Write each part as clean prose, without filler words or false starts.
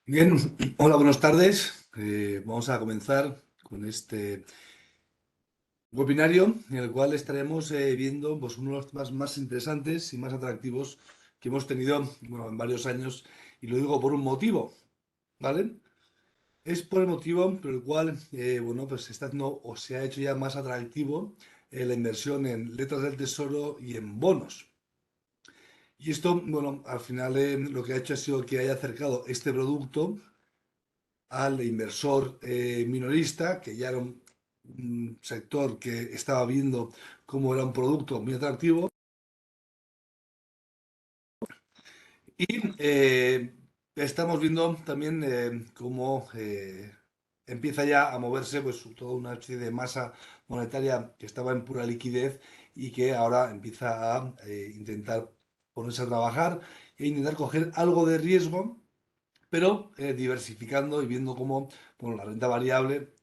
Bien, hola, buenas tardes. Vamos a comenzar con este webinario en el cual estaremos viendo pues, uno de los temas más interesantes y más atractivos que hemos tenido bueno, en varios años, y lo digo por un motivo, ¿vale? Es por el motivo por el cual bueno, pues se está haciendo o se ha hecho ya más atractivo la inversión en letras del tesoro y en bonos. Y esto, bueno, al final lo que ha hecho ha sido que haya acercado este producto al inversor minorista, que ya era un sector que estaba viendo cómo era un producto muy atractivo. Y estamos viendo también cómo empieza ya a moverse pues, toda una especie de masa monetaria que estaba en pura liquidez y que ahora empieza a intentar ponerse a trabajar e intentar coger algo de riesgo, pero diversificando y viendo cómo bueno, la renta variable,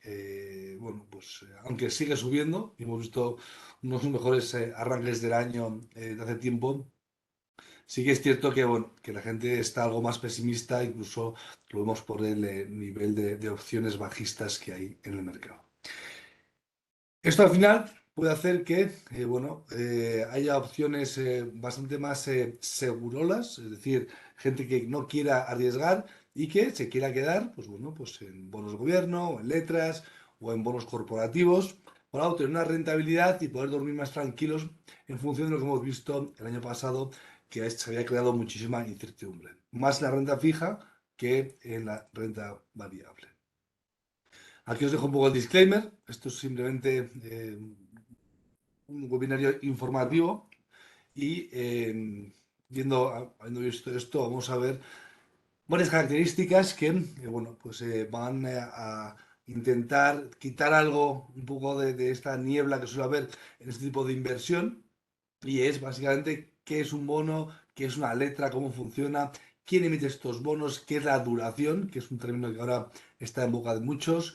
bueno, pues aunque sigue subiendo, y hemos visto unos mejores arranques del año de hace tiempo, sí que es cierto que, bueno, que la gente está algo más pesimista, incluso lo vemos por el nivel de opciones bajistas que hay en el mercado. Esto al final puede hacer que bueno, haya opciones bastante más segurolas, es decir, gente que no quiera arriesgar y que se quiera quedar pues, bueno, pues en bonos de gobierno, o en letras, o en bonos corporativos, para obtener una rentabilidad y poder dormir más tranquilos en función de lo que hemos visto el año pasado, que se había creado muchísima incertidumbre. Más en la renta fija que en la renta variable. Aquí os dejo un poco el disclaimer. Esto es simplemente un webinario informativo y habiendo visto esto, vamos a ver varias características que bueno, pues, van a intentar quitar algo, un poco de esta niebla que suele haber en este tipo de inversión, y es básicamente qué es un bono, qué es una letra, cómo funciona, quién emite estos bonos, qué es la duración, que es un término que ahora está en boca de muchos.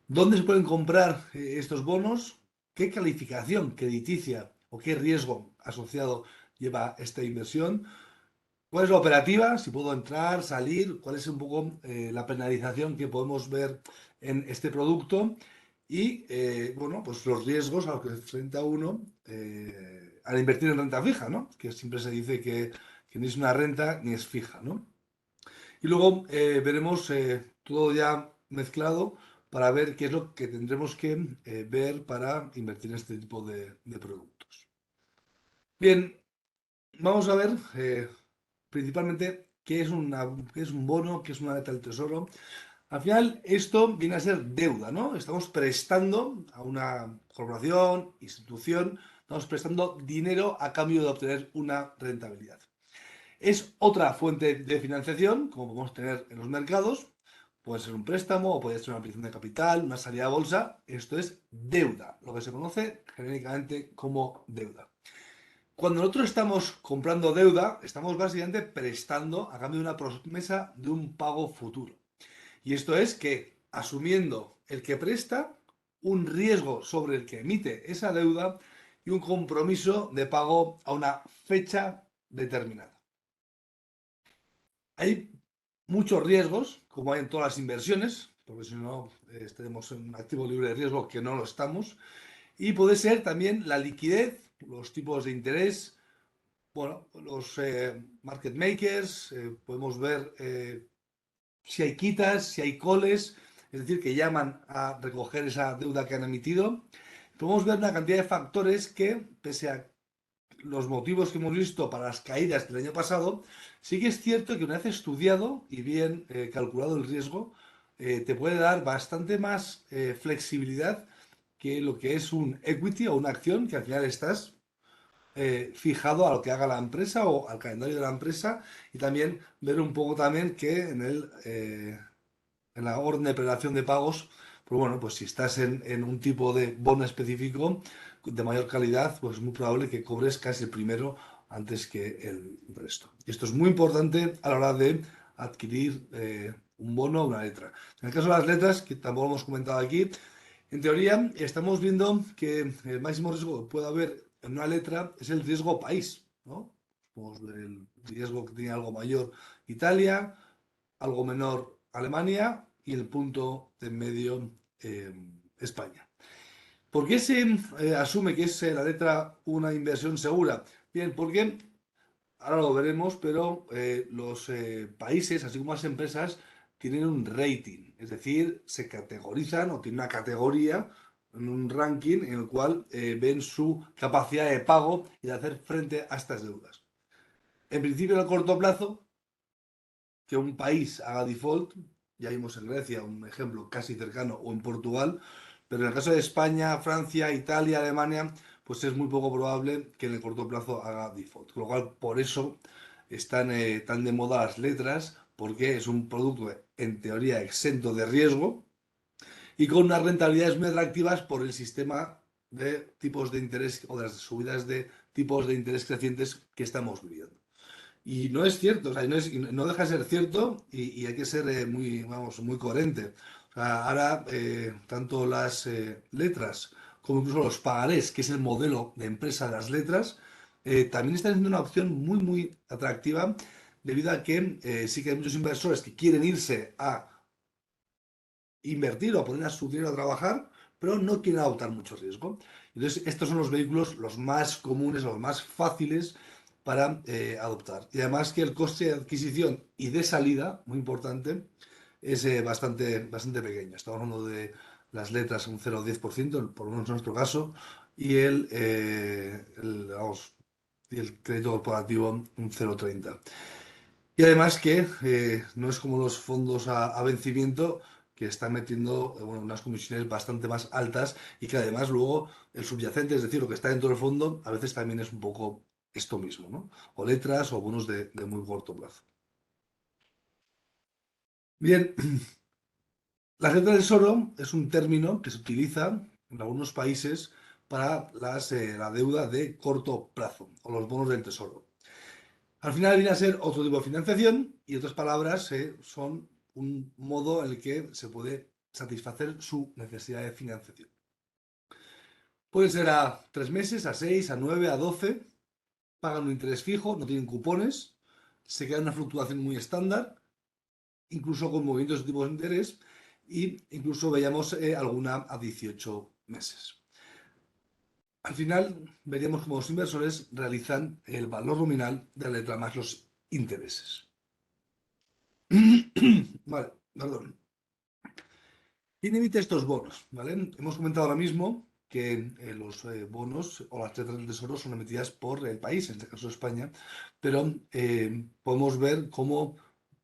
¿Dónde se pueden comprar estos bonos? ¿Qué calificación crediticia o qué riesgo asociado lleva esta inversión? ¿Cuál es la operativa? Si puedo entrar, salir, cuál es un poco la penalización que podemos ver en este producto, y bueno, pues los riesgos a los que se enfrenta uno al invertir en renta fija, ¿no? Que siempre se dice que ni es una renta ni es fija, ¿no? Y luego veremos todo ya mezclado para ver qué es lo que tendremos que ver para invertir en este tipo de productos. Bien, vamos a ver principalmente qué es un bono, qué es una letra del tesoro. Al final, esto viene a ser deuda, ¿no? Estamos prestando a una corporación, institución, estamos prestando dinero a cambio de obtener una rentabilidad. Es otra fuente de financiación, como podemos tener en los mercados. Puede ser un préstamo o puede ser una ampliación de capital, una salida a bolsa. Esto es deuda, lo que se conoce genéricamente como deuda. Cuando nosotros estamos comprando deuda, estamos básicamente prestando a cambio de una promesa de un pago futuro. Y esto es que, asumiendo el que presta, un riesgo sobre el que emite esa deuda y un compromiso de pago a una fecha determinada. Hay muchos riesgos, como hay en todas las inversiones, porque si no estaremos en un activo libre de riesgo, que no lo estamos. Y puede ser también la liquidez, los tipos de interés, bueno, los market makers, podemos ver si hay quitas, si hay coles, es decir, que llaman a recoger esa deuda que han emitido. Podemos ver una cantidad de factores que, pese a los motivos que hemos visto para las caídas del año pasado, sí que es cierto que una vez estudiado y bien calculado el riesgo, te puede dar bastante más flexibilidad que lo que es un equity o una acción, que al final estás fijado a lo que haga la empresa o al calendario de la empresa, y también ver un poco también que en la orden de prelación de pagos, pues bueno, pues si estás en un tipo de bono específico de mayor calidad, pues es muy probable que cobres casi el primero antes que el resto. Y esto es muy importante a la hora de adquirir un bono o una letra. En el caso de las letras, que tampoco hemos comentado aquí, en teoría estamos viendo que el máximo riesgo que puede haber en una letra es el riesgo país, ¿no? Pues el riesgo que tiene algo mayor Italia, algo menor Alemania y el punto de en medio España. ¿Por qué se asume que es la letra una inversión segura? Bien, porque ahora lo veremos, pero los países, así como las empresas, tienen un rating, es decir, se categorizan o tienen una categoría en un ranking en el cual ven su capacidad de pago y de hacer frente a estas deudas. En principio, a corto plazo, que un país haga default, ya vimos en Grecia un ejemplo casi cercano, o en Portugal, pero en el caso de España, Francia, Italia, Alemania, pues es muy poco probable que en el corto plazo haga default. Con lo cual, por eso están tan de moda las letras, porque es un producto en teoría exento de riesgo y con unas rentabilidades muy atractivas por el sistema de tipos de interés o de las subidas de tipos de interés crecientes que estamos viviendo. Y no es cierto, o sea, no deja de ser cierto y hay que ser muy, vamos, muy coherente. O sea, ahora, tanto las letras como incluso los pagarés, que es el modelo de empresa de las letras, también están siendo una opción muy, muy atractiva debido a que sí que hay muchos inversores que quieren irse a invertir o a poner a su dinero a trabajar, pero no quieren adoptar mucho riesgo. Entonces, estos son los vehículos los más comunes, los más fáciles para adoptar. Y además que el coste de adquisición y de salida, muy importante, es bastante pequeño. Estamos hablando de las letras un 0,10%, por lo menos en nuestro caso, y vamos, y el crédito corporativo un 0,30. Y además que no es como los fondos a vencimiento que están metiendo bueno, unas comisiones bastante más altas y que además luego el subyacente, es decir, lo que está dentro del fondo, a veces también es un poco esto mismo, ¿no? O letras o bonos de muy corto plazo. Bien, la renta del tesoro es un término que se utiliza en algunos países para la deuda de corto plazo o los bonos del tesoro. Al final viene a ser otro tipo de financiación y, en otras palabras, son un modo en el que se puede satisfacer su necesidad de financiación. Puede ser a 3 meses, a 6, a 9, a 12, pagan un interés fijo, no tienen cupones, se queda una fluctuación muy estándar, incluso con movimientos de tipos de interés, e incluso veíamos alguna a 18 meses. Al final, veríamos cómo los inversores realizan el valor nominal de la letra más los intereses. Vale, perdón. ¿Quién emite estos bonos? ¿Vale? Hemos comentado ahora mismo que los bonos o las letras del tesoro son emitidas por el país, en este caso España, pero podemos ver cómo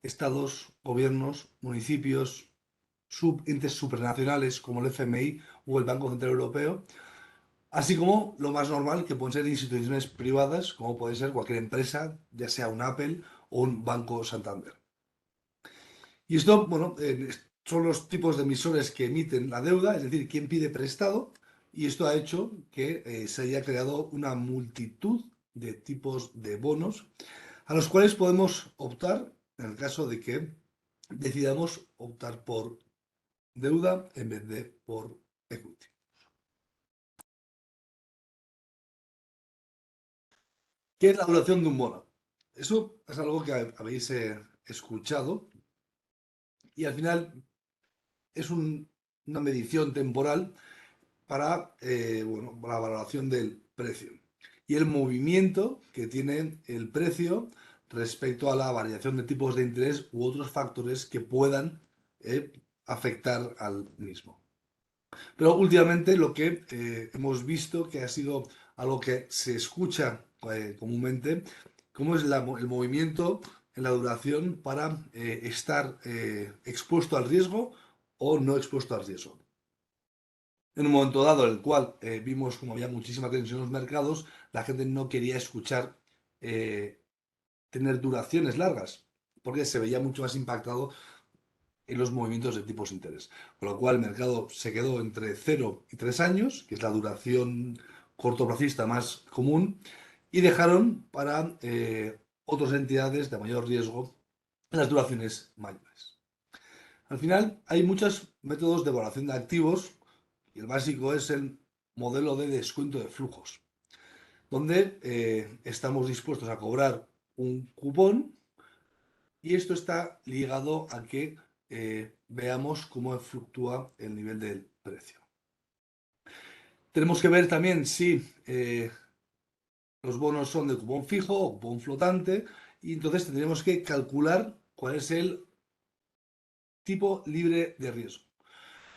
estados, gobiernos, municipios, entes supranacionales como el FMI o el Banco Central Europeo, así como lo más normal que pueden ser instituciones privadas, como puede ser cualquier empresa, ya sea un Apple o un Banco Santander. Y esto, bueno, son los tipos de emisores que emiten la deuda, es decir, quién pide prestado, y esto ha hecho que se haya creado una multitud de tipos de bonos a los cuales podemos optar en el caso de que decidamos optar por deuda en vez de por equity. ¿Qué es la duración de un bono? Eso es algo que habéis escuchado y al final es una medición temporal para bueno, la valoración del precio y el movimiento que tiene el precio respecto a la variación de tipos de interés u otros factores que puedan afectar al mismo. Pero últimamente lo que hemos visto que ha sido algo que se escucha comúnmente, cómo es el movimiento en la duración para estar expuesto al riesgo o no expuesto al riesgo. En un momento dado, en el cual vimos como había muchísima tensión en los mercados, la gente no quería escuchar tener duraciones largas, porque se veía mucho más impactado en los movimientos de tipos de interés. Con lo cual el mercado se quedó entre 0 y 3 años, que es la duración cortoplacista más común, y dejaron para otras entidades de mayor riesgo las duraciones mayores. Al final hay muchos métodos de evaluación de activos y el básico es el modelo de descuento de flujos, donde estamos dispuestos a cobrar un cupón y esto está ligado a que veamos cómo fluctúa el nivel del precio. Tenemos que ver también si los bonos son de cupón fijo o cupón flotante, y entonces tendremos que calcular cuál es el tipo libre de riesgo.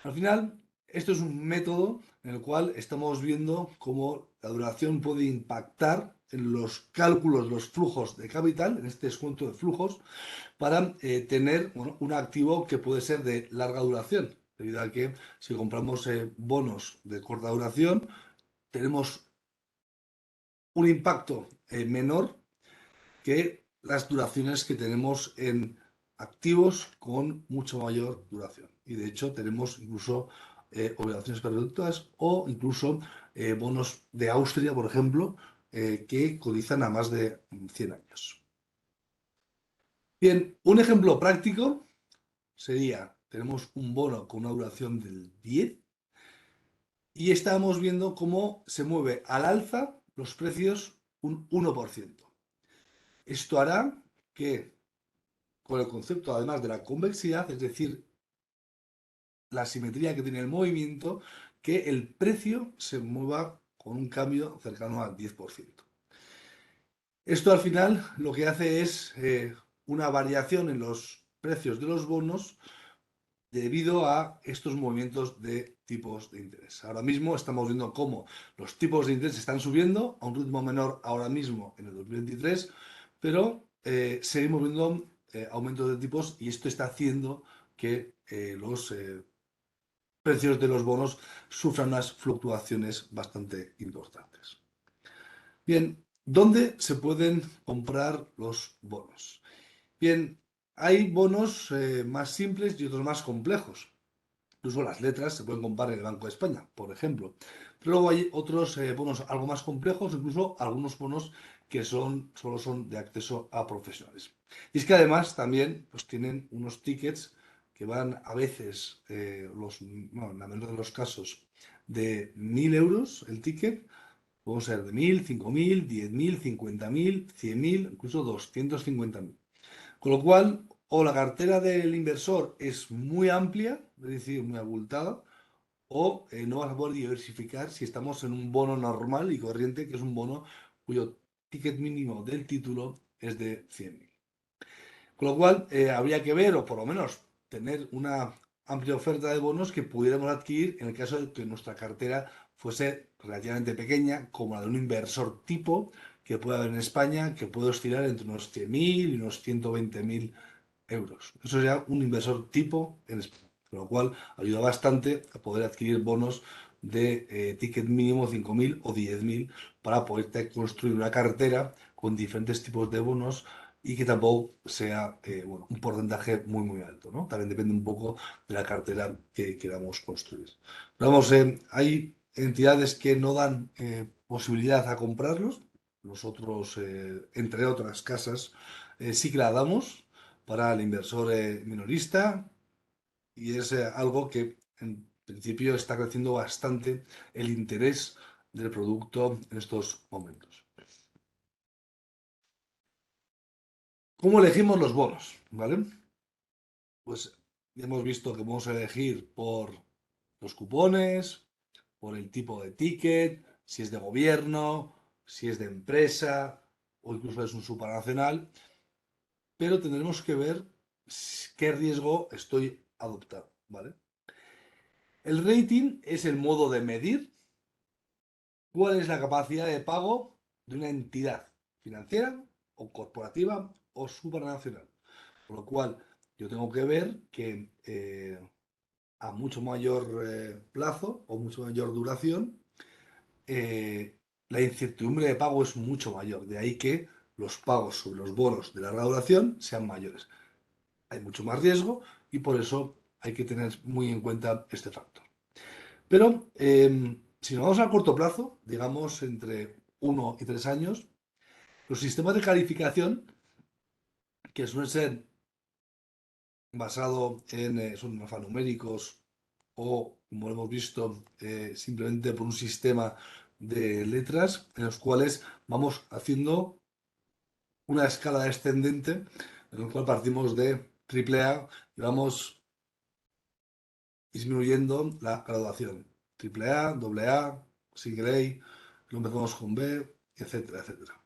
Al final, esto es un método en el cual estamos viendo cómo la duración puede impactar en los cálculos, los flujos de capital, en este descuento de flujos, para tener, bueno, un activo que puede ser de larga duración, debido a que si compramos bonos de corta duración, tenemos un impacto menor que las duraciones que tenemos en activos con mucho mayor duración. Y de hecho tenemos incluso obligaciones perpetuas o incluso bonos de Austria, por ejemplo, que cotizan a más de 100 años. Bien, un ejemplo práctico sería, tenemos un bono con una duración del 10 y estamos viendo cómo se mueve al alza los precios un 1%. Esto hará que, con el concepto además de la convexidad, es decir, la simetría que tiene el movimiento, que el precio se mueva con un cambio cercano al 10%. Esto al final lo que hace es una variación en los precios de los bonos debido a estos movimientos de tipos de interés. Ahora mismo estamos viendo cómo los tipos de interés están subiendo a un ritmo menor ahora mismo en el 2023, pero seguimos viendo aumentos de tipos y esto está haciendo que los precios de los bonos sufran unas fluctuaciones bastante importantes. Bien, ¿dónde se pueden comprar los bonos? Bien, hay bonos más simples y otros más complejos. Incluso las letras se pueden comprar en el Banco de España, por ejemplo. Pero luego hay otros bonos algo más complejos, incluso algunos bonos que solo son de acceso a profesionales. Y es que además también pues, tienen unos tickets que van a veces, bueno, en la mayoría de los casos, de 1.000 euros el ticket, pueden ser de 1.000, 5.000, 10.000, 50.000, 100.000, incluso 250.000. Con lo cual, o la cartera del inversor es muy amplia, es decir, muy abultada, o no vas a poder diversificar si estamos en un bono normal y corriente, que es un bono cuyo ticket mínimo del título es de 100.000. Con lo cual, habría que ver, o por lo menos tener una amplia oferta de bonos que pudiéramos adquirir en el caso de que nuestra cartera fuese relativamente pequeña, como la de un inversor tipo que puede haber en España, que puede oscilar entre unos 100.000 y unos 120.000 euros. Eso sería un inversor tipo en España, con lo cual ayuda bastante a poder adquirir bonos de ticket mínimo 5.000 o 10.000 para poder construir una cartera con diferentes tipos de bonos y que tampoco sea bueno, un porcentaje muy muy alto, ¿no? También depende un poco de la cartera que queramos construir. Pero vamos, hay entidades que no dan posibilidad a comprarlos. Nosotros, entre otras casas, sí que la damos para el inversor minorista y es algo que en principio está creciendo bastante el interés del producto en estos momentos. ¿Cómo elegimos los bonos? ¿Vale? Pues ya hemos visto que vamos a elegir por los cupones, por el tipo de ticket, si es de gobierno, si es de empresa o incluso es un supranacional, pero tendremos que ver qué riesgo estoy adoptando, ¿vale? El rating es el modo de medir cuál es la capacidad de pago de una entidad financiera o corporativa o supranacional. Por lo cual, yo tengo que ver que a mucho mayor plazo o mucho mayor duración, eh, la incertidumbre de pago es mucho mayor. De ahí que los pagos sobre los bonos de larga duración sean mayores. Hay mucho más riesgo y por eso hay que tener muy en cuenta este factor. Pero si nos vamos a corto plazo, digamos entre 1 y 3 años, los sistemas de calificación, que suelen ser basados en son alfanuméricos o, como hemos visto, simplemente por un sistema de letras en los cuales vamos haciendo una escala descendente, en el cual partimos de AAA y vamos disminuyendo la graduación. AAA, AA, single A, lo empezamos con B, etcétera, etcétera.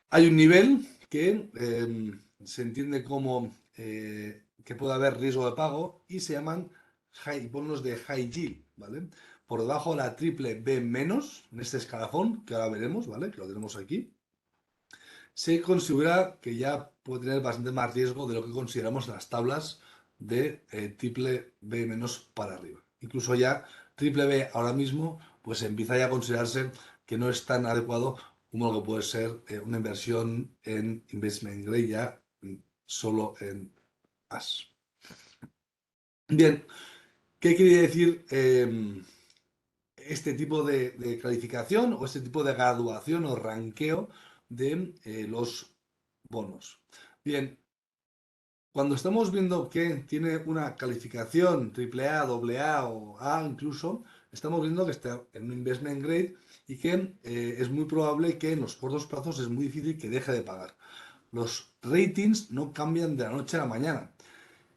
Hay un nivel que se entiende como que puede haber riesgo de pago y se llaman bonos de high yield, ¿vale? Por debajo de la triple B menos, en este escalafón, que ahora veremos, ¿vale? Que lo tenemos aquí, se considera que ya puede tener bastante más riesgo de lo que consideramos las tablas de triple B menos para arriba. Incluso ya triple B ahora mismo, pues empieza ya a considerarse que no es tan adecuado como lo que puede ser una inversión en investment grade ya solo en As. Bien, ¿qué quiere decir este tipo de calificación o este tipo de graduación o ranqueo de los bonos? Bien, cuando estamos viendo que tiene una calificación AAA, AA o A incluso, estamos viendo que está en un investment grade y que es muy probable que en los cortos plazos es muy difícil que deje de pagar. Los ratings no cambian de la noche a la mañana.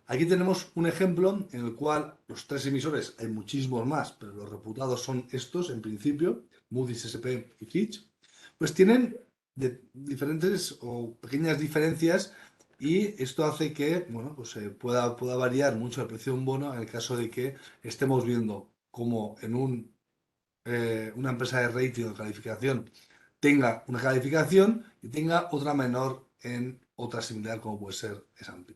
Aquí tenemos un ejemplo en el cual los tres emisores, hay muchísimos más, pero los reputados son estos en principio, Moody's, S&P y Fitch, pues tienen diferentes o pequeñas diferencias y esto hace que bueno, pues, pueda variar mucho el precio de un bono en el caso de que estemos viendo como en una empresa de rating o de calificación tenga una calificación y tenga otra menor en otra similar como puede ser S&P.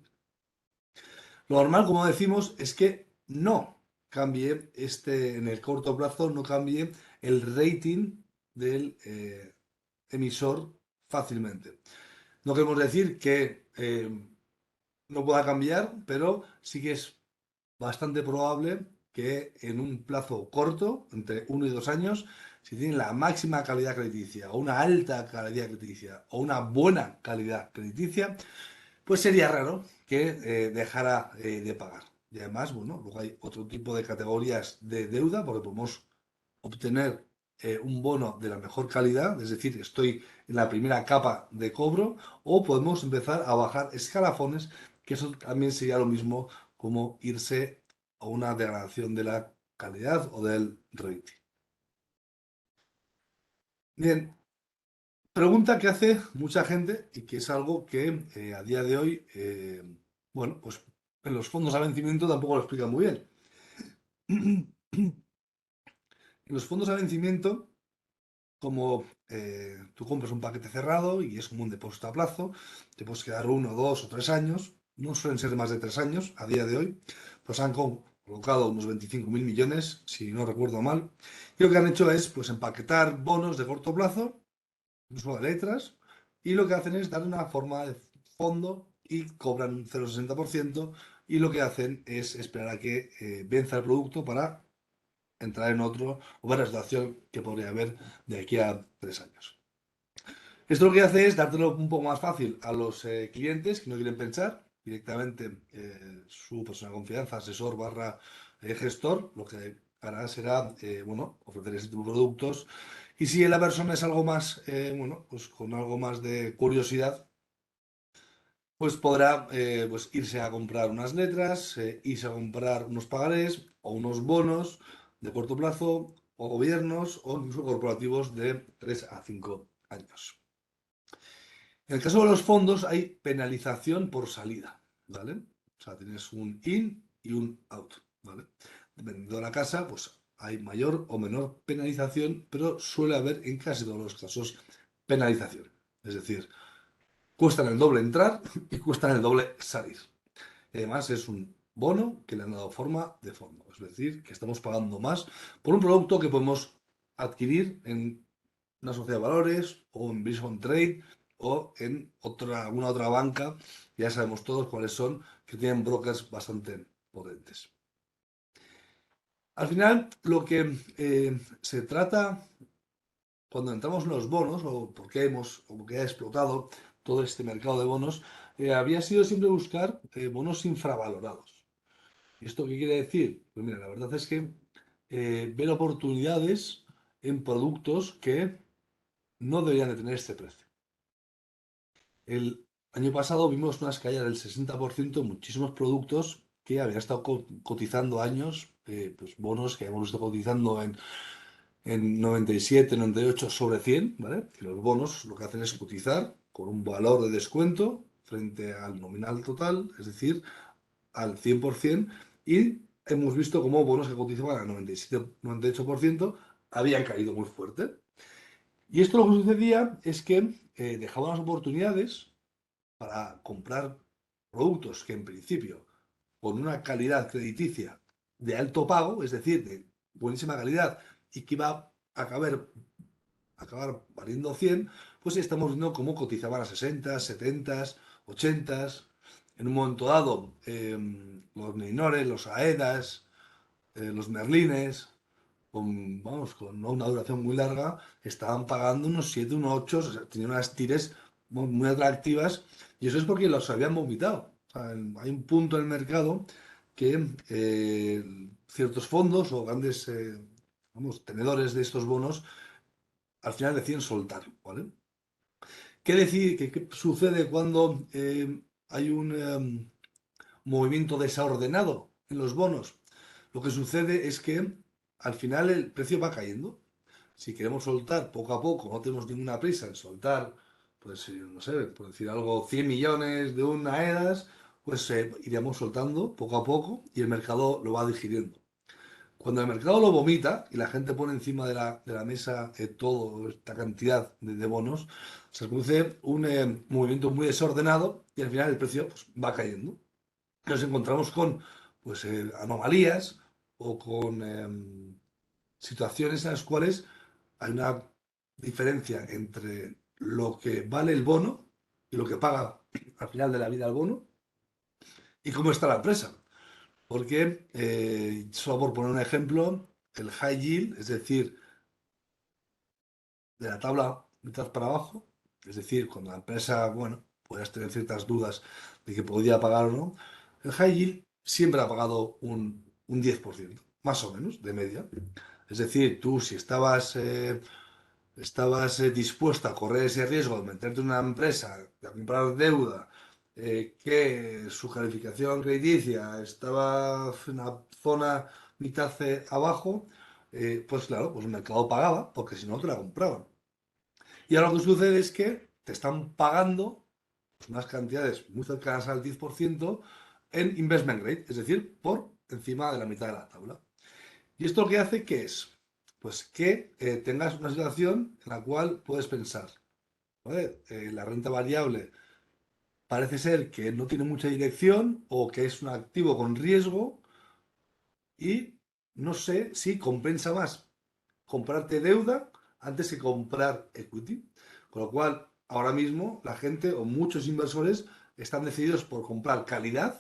Lo normal, como decimos, es que no cambie en el corto plazo, no cambie el rating del emisor fácilmente. No queremos decir que no pueda cambiar, pero sí que es bastante probable que en un plazo corto, entre 1 y 2 años, si tienen la máxima calidad crediticia o una alta calidad crediticia o una buena calidad crediticia, pues sería raro que dejara de pagar. Y además, bueno, luego hay otro tipo de categorías de deuda, porque podemos obtener un bono de la mejor calidad, es decir, estoy en la primera capa de cobro, o podemos empezar a bajar escalafones, que eso también sería lo mismo como irse a una degradación de la calidad o del rating. Bien, pregunta que hace mucha gente y que es algo que a día de hoy, bueno, pues en los fondos a vencimiento tampoco lo explican muy bien. En los fondos a vencimiento, como tú compras un paquete cerrado y es como un depósito a plazo, te puedes quedar 1, 2 o 3 años, no suelen ser más de 3 años a día de hoy, pues han colocado unos 25.000 millones, si no recuerdo mal, y lo que han hecho es pues empaquetar bonos de corto plazo, incluso de letras, y lo que hacen es dar una forma de fondo y cobran un 0,60% y lo que hacen es esperar a que venza el producto para entrar en otro o ver la situación que podría haber de aquí a 3 años. Esto lo que hace es dártelo un poco más fácil a los clientes que no quieren pensar directamente su persona de confianza, asesor barra gestor, lo que hará será bueno, ofrecer ese tipo de productos. Y si la persona es algo más, bueno, pues con algo más de curiosidad, pues podrá pues irse a comprar unas letras, irse a comprar unos pagarés o unos bonos de corto plazo o gobiernos o incluso corporativos de 3 a 5 años. En el caso de los fondos hay penalización por salida, ¿vale? O sea, tienes un in y un out, ¿vale? Dependiendo de la casa, pues hay mayor o menor penalización, pero suele haber en casi todos los casos penalización. Es decir, cuestan el doble entrar y cuestan el doble salir. Y además es un bono que le han dado forma de fondo. Es decir, que estamos pagando más por un producto que podemos adquirir en una sociedad de valores o en Bridge Trade o en alguna otra banca. Ya sabemos todos cuáles son, que tienen brokers bastante potentes. Al final, lo que se trata cuando entramos en los bonos, o porque ha explotado todo este mercado de bonos, había sido siempre buscar bonos infravalorados. ¿Y esto qué quiere decir? Pues mira, la verdad es que ver oportunidades en productos que no deberían de tener este precio. Año pasado vimos unas caídas del 60% en muchísimos productos que habían estado cotizando años, pues bonos que hemos visto cotizando en 97, 98 sobre 100, ¿vale? Que los bonos lo que hacen es cotizar con un valor de descuento frente al nominal total, es decir, al 100%, y hemos visto cómo bonos que cotizaban al 97, 98% habían caído muy fuerte. Y esto lo que sucedía es que dejaban las oportunidades para comprar productos que en principio con una calidad crediticia de alto pago, es decir, de buenísima calidad y que iba a acabar valiendo 100, pues estamos viendo cómo cotizaban a 60, 70, 80. En un momento dado, los Neinores, los Aedas, los Merlines, vamos, con no una duración muy larga, estaban pagando unos 7, unos 8, o sea, tenían unas tires muy atractivas, y eso es porque los habían vomitado. O sea, hay un punto en el mercado que ciertos fondos o grandes vamos, tenedores de estos bonos al final deciden soltar, ¿vale? ¿Qué sucede cuando hay un movimiento desordenado en los bonos? Lo que sucede es que al final el precio va cayendo. Si queremos soltar poco a poco, no tenemos ninguna prisa en soltar, pues no sé, por decir algo, 100 millones de una EDAS, pues iremos soltando poco a poco y el mercado lo va digiriendo. Cuando el mercado lo vomita y la gente pone encima de la mesa toda esta cantidad de bonos, se produce un movimiento muy desordenado y al final el precio pues, va cayendo. Nos encontramos con pues, anomalías o con situaciones en las cuales hay una diferencia entre lo que vale el bono y lo que paga al final de la vida el bono y cómo está la empresa. Porque, solo por poner un ejemplo, el high yield, es decir, de la tabla mitad para abajo, es decir, cuando la empresa, bueno, puedas tener ciertas dudas de que podría pagar o no, el high yield siempre ha pagado un 10%, más o menos, de media. Es decir, tú si estabas dispuesta a correr ese riesgo de meterte en una empresa, de comprar deuda, que su calificación crediticia estaba en una zona mitad abajo, pues claro, pues el mercado pagaba, porque si no te la compraban. Y ahora lo que sucede es que te están pagando pues, unas cantidades muy cercanas al 10% en investment grade, es decir, por encima de la mitad de la tabla. ¿Y esto lo que hace qué es? Pues que tengas una situación en la cual puedes pensar, ¿vale? La renta variable parece ser que no tiene mucha dirección o que es un activo con riesgo y no sé si compensa más comprarte deuda antes que comprar equity. Con lo cual, ahora mismo la gente o muchos inversores están decididos por comprar calidad,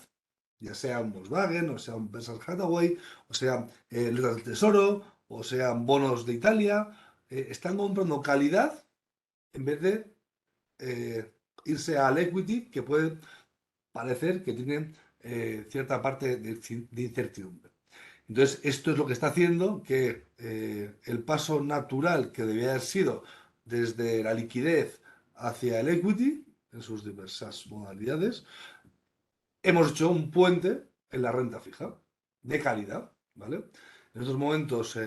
ya sea un Volkswagen, o sea un Berkshire Hathaway, o sea letras del Tesoro, o sean bonos de Italia. Están comprando calidad en vez de irse al equity, que puede parecer que tiene cierta parte de incertidumbre. Entonces, esto es lo que está haciendo que el paso natural que debía haber sido desde la liquidez hacia el equity, en sus diversas modalidades, hemos hecho un puente en la renta fija, de calidad, ¿vale? En estos momentos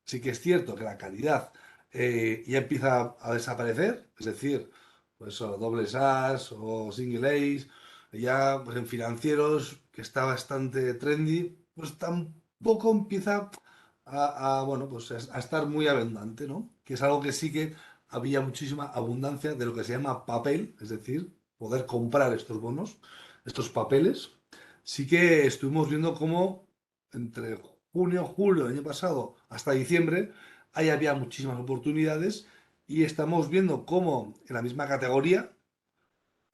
sí que es cierto que la calidad ya empieza a desaparecer, es decir, pues o dobles A's o single A's, ya pues en financieros, que está bastante trendy, pues tampoco empieza bueno, pues a estar muy abundante, ¿no? Que es algo que sí que había muchísima abundancia de lo que se llama papel, es decir, poder comprar estos bonos, estos papeles. Sí que estuvimos viendo cómo entre junio, julio del año pasado hasta diciembre, ahí había muchísimas oportunidades y estamos viendo cómo en la misma categoría,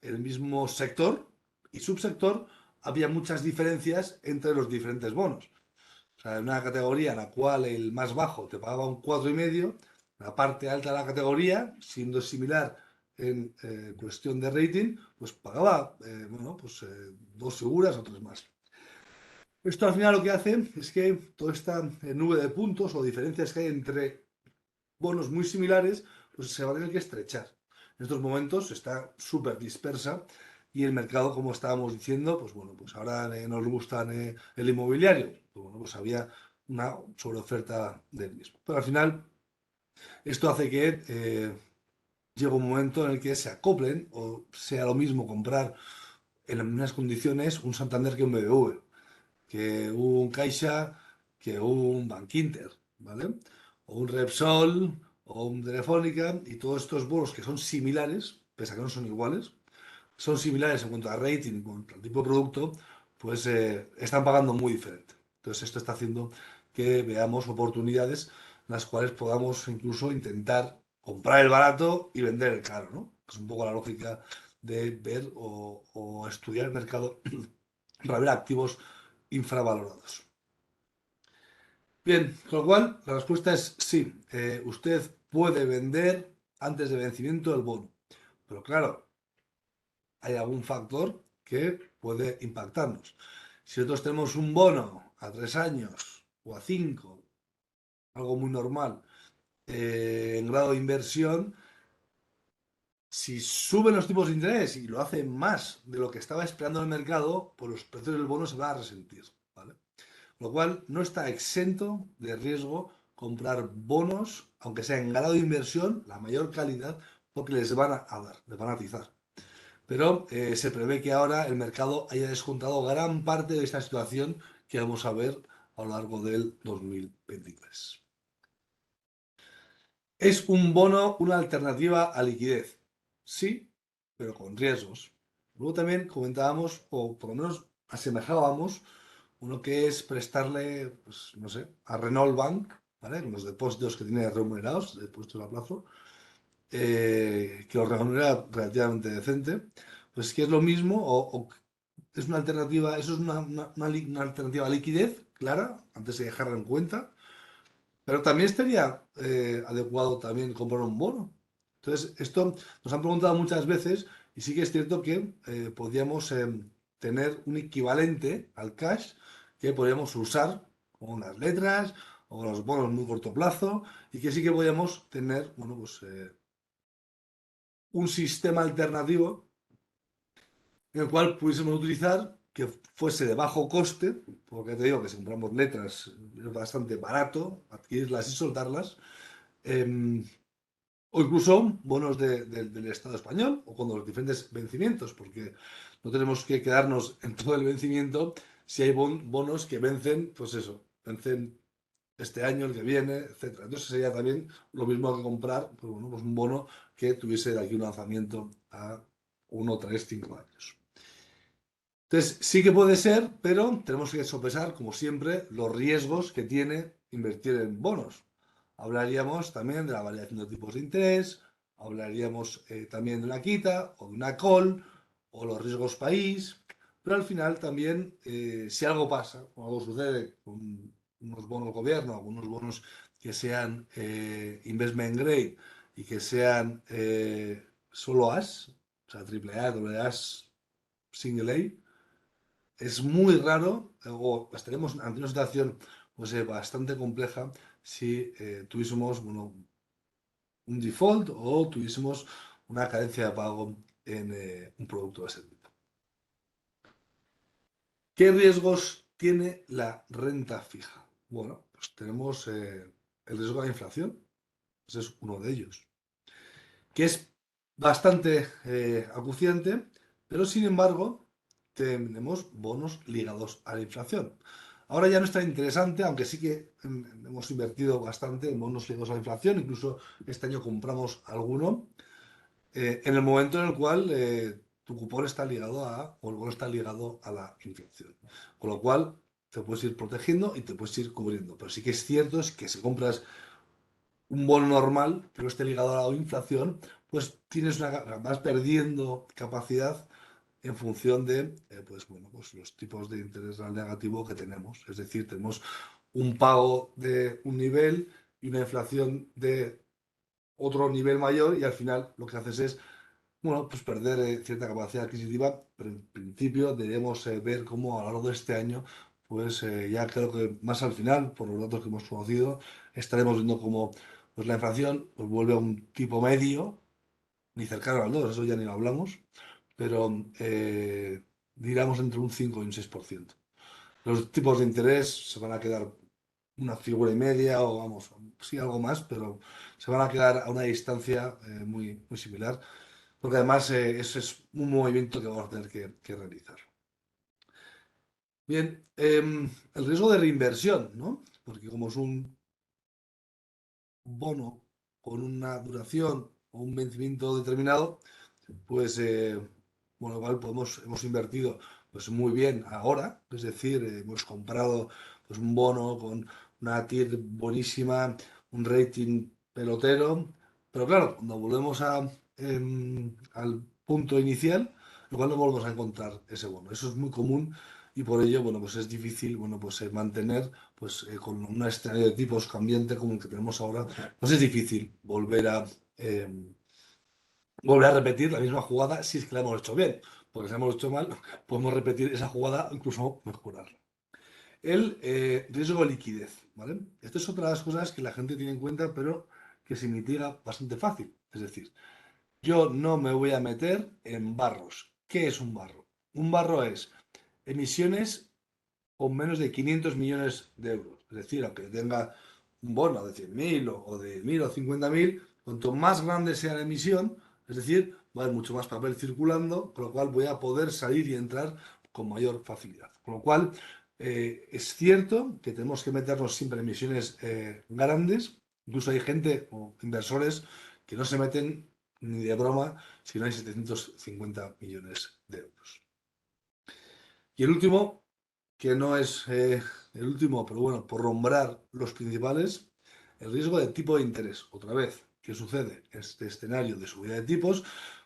el mismo sector y subsector, había muchas diferencias entre los diferentes bonos. O sea, en una categoría en la cual el más bajo te pagaba un 4,5, la parte alta de la categoría, siendo similar en cuestión de rating, pues pagaba, bueno, pues dos figuras o tres más. Esto al final lo que hace es que toda esta nube de puntos o diferencias que hay entre bonos muy similares, pues se va a tener que estrechar. En estos momentos está súper dispersa y el mercado, como estábamos diciendo, pues bueno, pues ahora nos gustan el inmobiliario. Pues bueno, pues había una sobreoferta del mismo. Pero al final esto hace que llegue un momento en el que se acoplen o sea lo mismo comprar en las mismas condiciones un Santander que un BBV, que un Caixa, que un Bankinter, ¿vale? O un Repsol o un Telefónica y todos estos bonos que son similares, pese a que no son iguales, son similares en cuanto a rating, en cuanto al tipo de producto, pues están pagando muy diferente. Entonces esto está haciendo que veamos oportunidades en las cuales podamos incluso intentar comprar el barato y vender el caro, ¿no? Es un poco la lógica de ver o estudiar el mercado para ver activos infravalorados. Bien, con lo cual la respuesta es sí, usted puede vender antes de vencimiento el bono, pero claro, hay algún factor que puede impactarnos. Si nosotros tenemos un bono a 3 años o a 5, algo muy normal, en grado de inversión, si suben los tipos de interés y lo hacen más de lo que estaba esperando el mercado, pues los precios del bono se van a resentir, ¿vale? Lo cual no está exento de riesgo comprar bonos, aunque sea en grado de inversión, la mayor calidad, porque les van a dar, les van a atizar. Pero se prevé que ahora el mercado haya descontado gran parte de esta situación que vamos a ver a lo largo del 2023. ¿Es un bono una alternativa a liquidez? Sí, pero con riesgos. Luego también comentábamos, o por lo menos asemejábamos, uno que es prestarle, pues no sé, a Renault Bank, ¿vale? Con los depósitos que tiene remunerados, depósitos a plazo, que los remunera relativamente decente, pues que es lo mismo, o es una alternativa, eso es una alternativa a liquidez, clara, antes de dejarla en cuenta, pero también estaría adecuado también comprar un bono. Entonces, esto nos han preguntado muchas veces y sí que es cierto que podríamos tener un equivalente al cash que podríamos usar con las letras o los bonos muy corto plazo y que sí que podríamos tener, bueno, pues un sistema alternativo en el cual pudiésemos utilizar que fuese de bajo coste, porque te digo que si compramos letras es bastante barato adquirirlas y soltarlas, eh, o incluso bonos del Estado español o con los diferentes vencimientos, porque no tenemos que quedarnos en todo el vencimiento si hay bonos que vencen, pues eso, vencen este año, el que viene, etcétera. Entonces sería también lo mismo que comprar pues bueno, pues un bono que tuviese de aquí un lanzamiento a 1, 3, 5 años. Entonces, sí que puede ser, pero tenemos que sopesar, como siempre, los riesgos que tiene invertir en bonos. Hablaríamos también de la variación de tipos de interés, hablaríamos también de una quita o de una call o los riesgos país, pero al final también, si algo pasa o algo sucede con unos bonos gobierno, algunos bonos que sean investment grade y que sean solo As, o sea, triple A, doble A, single A, es muy raro, o estaremos ante una situación pues, bastante compleja si tuviésemos bueno, un default o tuviésemos una carencia de pago en un producto de ese tipo. ¿Qué riesgos tiene la renta fija? Bueno, pues tenemos el riesgo de la inflación, ese es uno de ellos, que es bastante acuciante, pero sin embargo tenemos bonos ligados a la inflación. Ahora ya no es tan interesante, aunque sí que hemos invertido bastante en bonos ligados a la inflación, incluso este año compramos alguno, en el momento en el cual tu cupón está ligado o el bono está ligado a la inflación. Con lo cual te puedes ir protegiendo y te puedes ir cubriendo. Pero sí que es cierto es que si compras un bono normal, pero esté ligado a la inflación, pues vas perdiendo capacidad en función de pues, bueno, pues los tipos de interés real negativo que tenemos. Es decir, tenemos un pago de un nivel y una inflación de otro nivel mayor y al final lo que haces es bueno, pues perder cierta capacidad adquisitiva, pero en principio debemos ver cómo a lo largo de este año, pues ya creo que más al final, por los datos que hemos conocido, estaremos viendo cómo pues, la inflación pues, vuelve a un tipo medio, ni cercano al 2, eso ya ni lo hablamos, pero digamos entre un 5 y un 6%. Los tipos de interés se van a quedar una figura y media o vamos, sí algo más, pero se van a quedar a una distancia muy, muy similar, porque además ese es un movimiento que vamos a tener que realizar. Bien, el riesgo de reinversión, ¿no? Porque como es un bono con una duración o un vencimiento determinado, pues bueno, igual hemos invertido pues muy bien ahora, es decir, hemos comprado pues un bono con una TIR buenísima, un rating pelotero, pero claro, cuando volvemos al punto inicial, igual no volvemos a encontrar ese bono. Eso es muy común y por ello, bueno, pues es difícil, bueno, pues mantener, pues con un escenario de tipos cambiante como el que tenemos ahora, pues es difícil em, volver a repetir la misma jugada si es que la hemos hecho bien. Porque si la hemos hecho mal, podemos repetir esa jugada, incluso mejorarla. El riesgo de liquidez, ¿vale? Esto es otra de las cosas que la gente tiene en cuenta, pero que se mitiga bastante fácil. Es decir, yo no me voy a meter en barros. ¿Qué es un barro? Un barro es emisiones con menos de 500 millones de euros. Es decir, aunque tenga un bono de 100.000 o de 1.000 o 50.000, cuanto más grande sea la emisión, es decir, va a haber mucho más papel circulando, con lo cual voy a poder salir y entrar con mayor facilidad. Con lo cual, es cierto que tenemos que meternos siempre en emisiones grandes. Incluso hay gente o inversores que no se meten ni de broma si no hay 750 millones de euros. Y el último, que no es el último, pero bueno, por nombrar los principales, el riesgo de tipo de interés. Otra vez, ¿qué sucede? Este escenario de subida de tipos,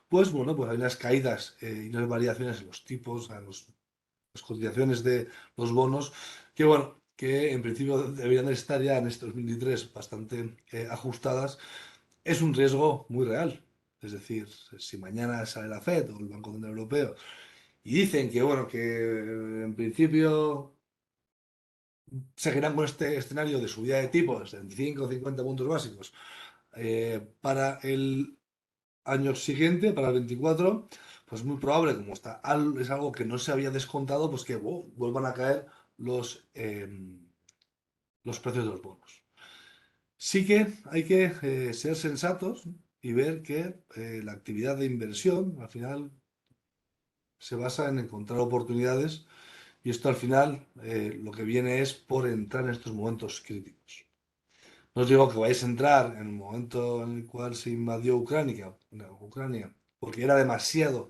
pues bueno, pues hay unas caídas y unas variaciones en los tipos, en las cotizaciones de los bonos, que bueno, que en principio deberían de estar ya en este 2023 bastante ajustadas. Es un riesgo muy real. Es decir, si mañana sale la Fed o el Banco Central Europeo y dicen que, bueno, que en principio seguirán con este escenario de subida de tipos de 25 o 50 puntos básicos para el año siguiente, para el 24, pues muy probable, como es algo que no se había descontado, pues que vuelvan a caer los precios de los bonos. Sí que hay que ser sensatos y ver que la actividad de inversión al final se basa en encontrar oportunidades. Y esto al final lo que viene es por entrar en estos momentos críticos. No os digo que vais a entrar en el momento en el cual se invadió Ucrania, porque era demasiado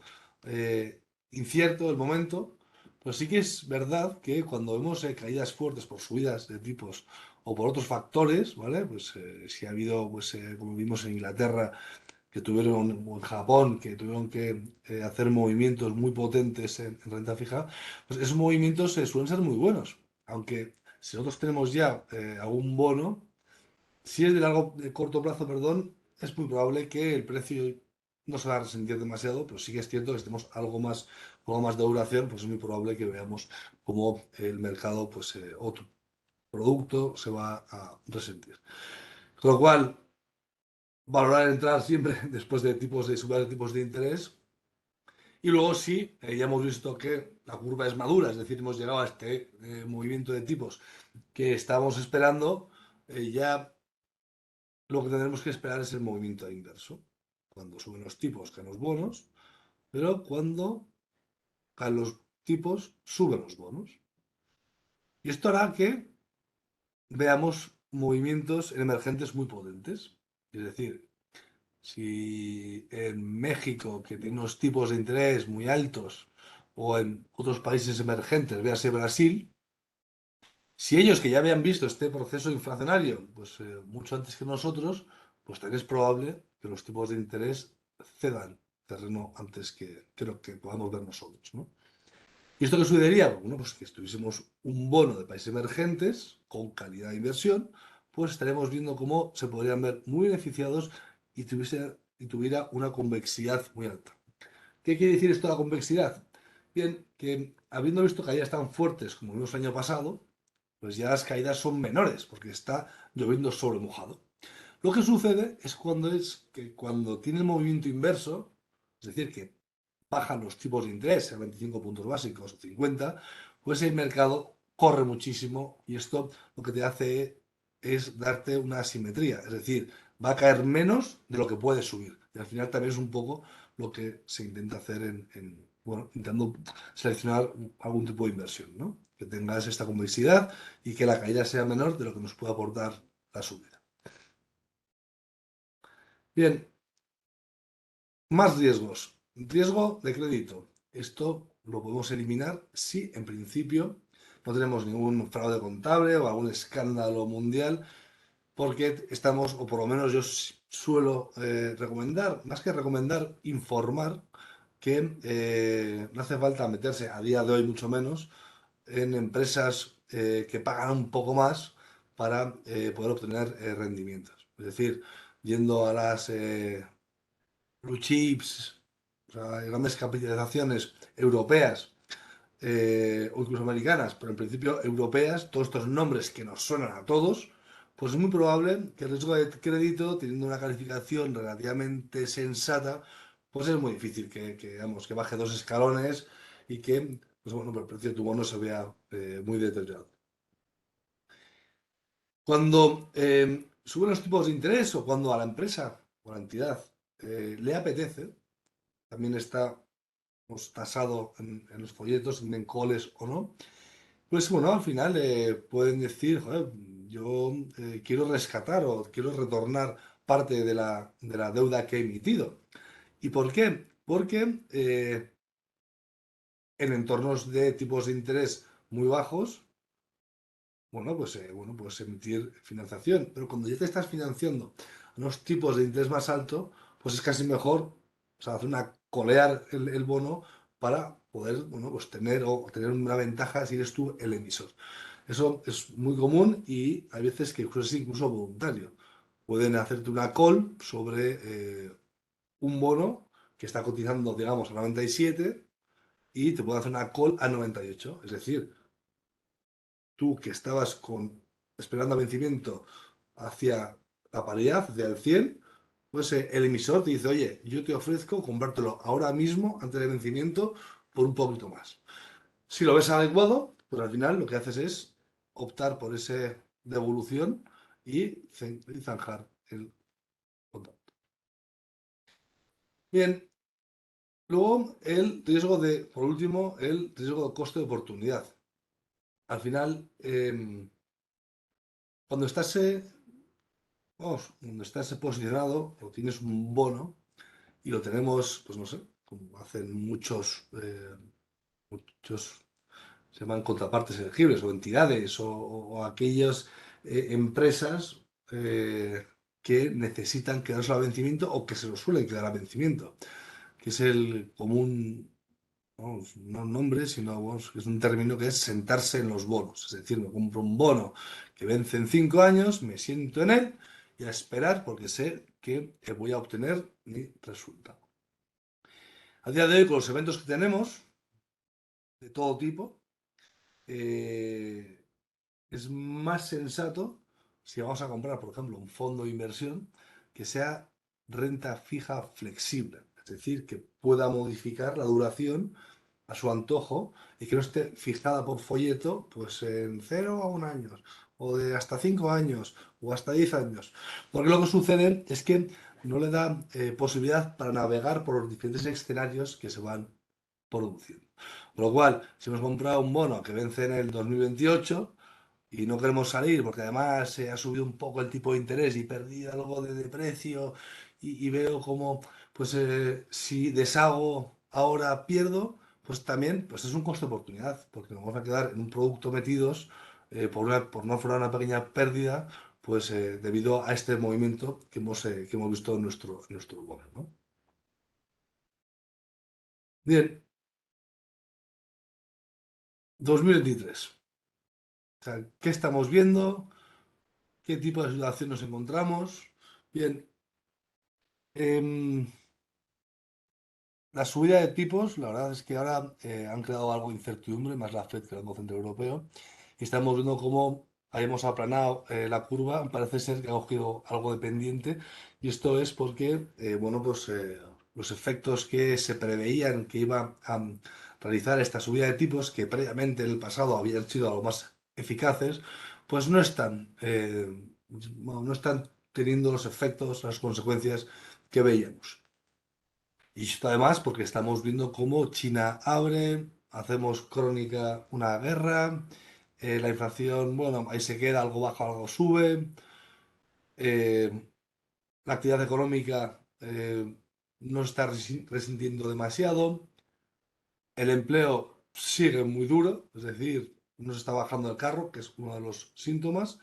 incierto el momento, pero sí que es verdad que cuando vemos caídas fuertes por subidas de tipos o por otros factores, ¿vale? Pues si ha habido, pues como vimos en Inglaterra, que tuvieron, o en Japón, que tuvieron que hacer movimientos muy potentes en renta fija, pues esos movimientos suelen ser muy buenos. Aunque si nosotros tenemos ya algún bono, si es de corto plazo, perdón, es muy probable que el precio no se va a resentir demasiado, pero sí que es cierto que si tenemos algo más de duración, pues es muy probable que veamos cómo el mercado, pues otro producto se va a resentir. Con lo cual, valorar entrar siempre después de subir de tipos de interés. Y luego sí, ya hemos visto que la curva es madura, es decir, hemos llegado a este movimiento de tipos que estábamos esperando, ya lo que tendremos que esperar es el movimiento inverso. Cuando suben los tipos, caen los bonos, pero cuando caen los tipos, suben los bonos. Y esto hará que veamos movimientos emergentes muy potentes. Es decir, si en México, que tiene unos tipos de interés muy altos, o en otros países emergentes, véase Brasil, si ellos que ya habían visto este proceso inflacionario, pues mucho antes que nosotros, pues también es probable que los tipos de interés cedan terreno antes que lo que podamos ver nosotros, ¿no? ¿Y esto qué sucedería? Bueno, pues que estuviésemos un bono de países emergentes con calidad de inversión, pues estaremos viendo cómo se podrían ver muy beneficiados y tuviera una convexidad muy alta. ¿Qué quiere decir esto de la convexidad? Bien, que habiendo visto caídas tan fuertes como vimos el año pasado, pues ya las caídas son menores, porque está lloviendo sobre mojado. Lo que sucede es que cuando tiene el movimiento inverso, es decir, que bajan los tipos de interés a 25 puntos básicos o 50, pues el mercado corre muchísimo y esto lo que te hace es darte una asimetría, es decir, va a caer menos de lo que puede subir. Y al final también es un poco lo que se intenta hacer bueno, intentando seleccionar algún tipo de inversión, ¿no? Que tengas esta complejidad y que la caída sea menor de lo que nos puede aportar la subida. Bien, más riesgos. Riesgo de crédito. Esto lo podemos eliminar si en principio no tenemos ningún fraude contable o algún escándalo mundial, porque estamos, o por lo menos yo suelo recomendar, más que recomendar, informar que no hace falta meterse a día de hoy mucho menos en empresas que pagan un poco más para poder obtener rendimientos. Es decir, yendo a las blue chips, o sea, grandes capitalizaciones europeas o incluso americanas, pero en principio europeas, todos estos nombres que nos suenan a todos, pues es muy probable que el riesgo de crédito, teniendo una calificación relativamente sensata, pues es muy difícil digamos, que baje dos escalones y que pues bueno, el precio de tu bono se vea muy deteriorado. Cuando suben los tipos de interés o cuando a la empresa o a la entidad le apetece, también está pues, tasado en los folletos, en coles o no, pues bueno, al final pueden decir, joder, yo quiero rescatar o quiero retornar parte de la deuda que he emitido. ¿Y por qué? Porque en entornos de tipos de interés muy bajos, bueno, pues emitir financiación. Pero cuando ya te estás financiando a unos tipos de interés más altos, pues es casi mejor, o sea, hacer una colear el bono para poder, bueno, pues tener una ventaja si eres tú el emisor. Eso es muy común y hay veces que incluso es incluso voluntario. Pueden hacerte una call sobre un bono que está cotizando, digamos, a 97 y te pueden hacer una call a 98. Es decir, tú que estabas esperando a vencimiento hacia la paridad, hacia el 100, pues el emisor te dice, oye, yo te ofrezco comprártelo ahora mismo, antes del vencimiento, por un poquito más. Si lo ves adecuado, pues al final lo que haces es optar por esa devolución y zanjar el contrato. Bien, luego por último, el riesgo de coste de oportunidad. Al final, cuando cuando estás posicionado o tienes un bono y lo tenemos, pues no sé, como hacen muchos se llaman contrapartes elegibles o entidades o aquellas empresas que necesitan quedarse al vencimiento o que se lo suelen quedar a vencimiento, que es el común, vamos, no un nombre, sino vamos, que es un término que es sentarse en los bonos. Es decir, me compro un bono que vence en 5 años, me siento en él y a esperar porque sé que voy a obtener mi resultado. A día de hoy, con los eventos que tenemos, de todo tipo, eh, es más sensato si vamos a comprar, por ejemplo, un fondo de inversión que sea renta fija flexible, es decir, que pueda modificar la duración a su antojo y que no esté fijada por folleto pues en 0 a 1 año o de hasta 5 años o hasta 10 años. Porque lo que sucede es que no le da posibilidad para navegar por los diferentes escenarios que se van produciendo. Con lo cual, si hemos comprado un bono que vence en el 2028 y no queremos salir porque además se ha subido un poco el tipo de interés y perdí algo de precio y veo como, pues si deshago ahora pierdo, pues también pues es un coste de oportunidad porque nos vamos a quedar en un producto metidos por no fuera una pequeña pérdida, pues debido a este movimiento que hemos visto en nuestro bono, ¿no? Bien, 2023. O sea, ¿qué estamos viendo? ¿Qué tipo de situación nos encontramos? Bien, em, la subida de tipos, la verdad es que ahora han creado algo de incertidumbre, más la Fed que el Banco Central Europeo, y estamos viendo cómo hemos aplanado la curva, parece ser que ha cogido algo de pendiente, y esto es porque, bueno, pues los efectos que se preveían que iba a realizar esta subida de tipos, que previamente en el pasado habían sido algo más eficaces, pues no están teniendo los efectos, las consecuencias que veíamos. Y esto además porque estamos viendo cómo China abre, hacemos crónica una guerra, la inflación, bueno, ahí se queda, algo baja, algo sube, eh, la actividad económica no está resintiendo demasiado, el empleo sigue muy duro, es decir, no se está bajando el carro, que es uno de los síntomas.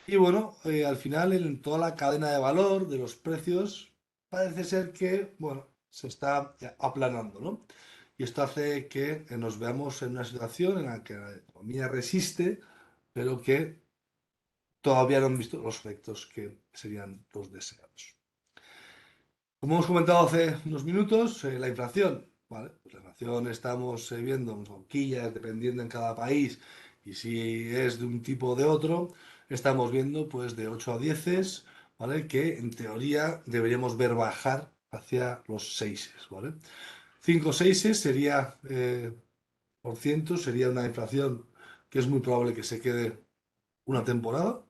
Y bueno, al final en toda la cadena de valor de los precios parece ser que, bueno, se está aplanando, ¿no? Y esto hace que nos veamos en una situación en la que la economía resiste, pero que todavía no han visto los efectos que serían los deseados. Como hemos comentado hace unos minutos, la inflación, ¿vale? Pues la inflación estamos viendo unas horquillas dependiendo en cada país y si es de un tipo o de otro, estamos viendo pues de 8 a 10, ¿vale? Que en teoría deberíamos ver bajar hacia los 6, ¿vale? 5 6 sería, por ciento, sería una inflación que es muy probable que se quede una temporada.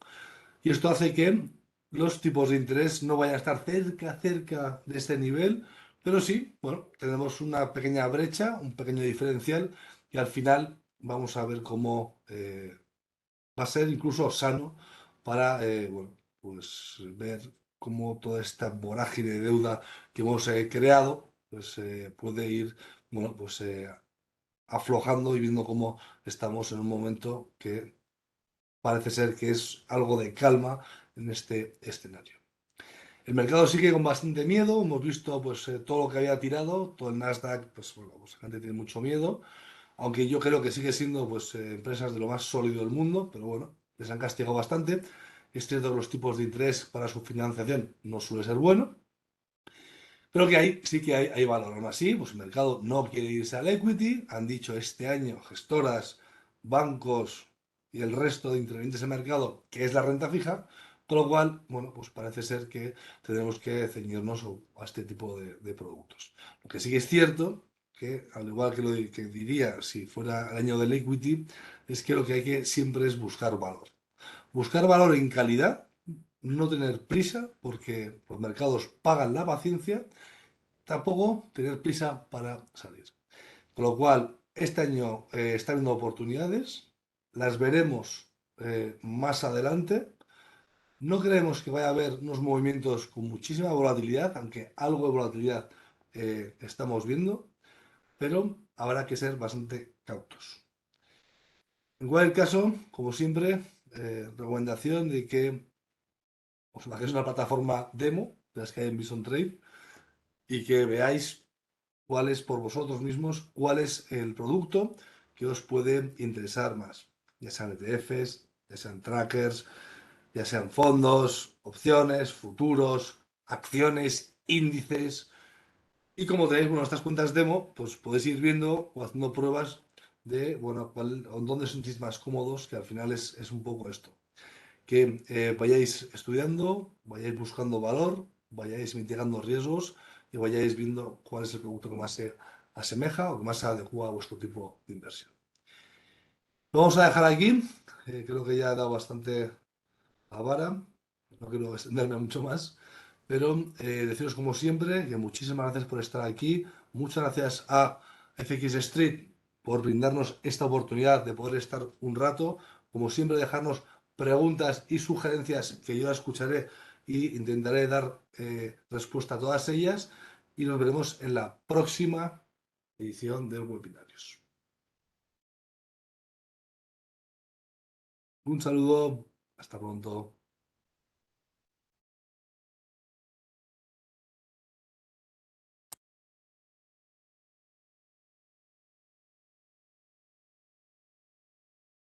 Y esto hace que los tipos de interés no vayan a estar cerca de este nivel, pero sí, bueno, tenemos una pequeña brecha, un pequeño diferencial, y al final vamos a ver cómo va a ser incluso sano para, bueno, pues ver cómo toda esta vorágine de deuda que hemos creado, pues puede ir, bueno, pues aflojando y viendo cómo estamos en un momento que parece ser que es algo de calma en este escenario. El mercado sigue con bastante miedo, hemos visto pues todo lo que había tirado, todo el Nasdaq, pues bueno, pues la gente tiene mucho miedo, aunque yo creo que sigue siendo pues empresas de lo más sólido del mundo, pero bueno, les han castigado bastante. Es cierto que los tipos de interés para su financiación no suele ser bueno, pero que sí que hay valor. Aún así, pues el mercado no quiere irse al equity. Han dicho este año gestoras, bancos y el resto de intervenientes en mercado que es la renta fija, con lo cual, bueno, pues parece ser que tenemos que ceñirnos a este tipo de productos. Lo que sí que es cierto, que al igual que lo que diría si fuera el año del equity, es que lo que hay que siempre es buscar valor. Buscar valor en calidad, no tener prisa, porque los mercados pagan la paciencia, tampoco tener prisa para salir. Con lo cual, este año está habiendo oportunidades, las veremos más adelante. No creemos que vaya a haber unos movimientos con muchísima volatilidad, aunque algo de volatilidad estamos viendo, pero habrá que ser bastante cautos. En cualquier caso, como siempre, recomendación de que os bajéis una plataforma demo de las que hay en Bison Trade y que veáis cuál es por vosotros mismos, cuál es el producto que os puede interesar más, ya sean ETFs, ya sean trackers, ya sean fondos, opciones, futuros, acciones, índices. Y como tenéis bueno, estas cuentas demo, pues podéis ir viendo o haciendo pruebas de, bueno, dónde os sentís más cómodos, que al final es un poco esto. Que vayáis estudiando, vayáis buscando valor, vayáis mitigando riesgos y vayáis viendo cuál es el producto que más se asemeja o que más se adecua a vuestro tipo de inversión. Lo vamos a dejar aquí. Creo que ya he dado bastante a vara. No quiero extenderme mucho más. Pero deciros como siempre que muchísimas gracias por estar aquí. Muchas gracias a FX Street por brindarnos esta oportunidad de poder estar un rato. Como siempre, dejarnos preguntas y sugerencias que yo escucharé y intentaré dar respuesta a todas ellas. Y nos veremos en la próxima edición de webinarios. Un saludo, hasta pronto.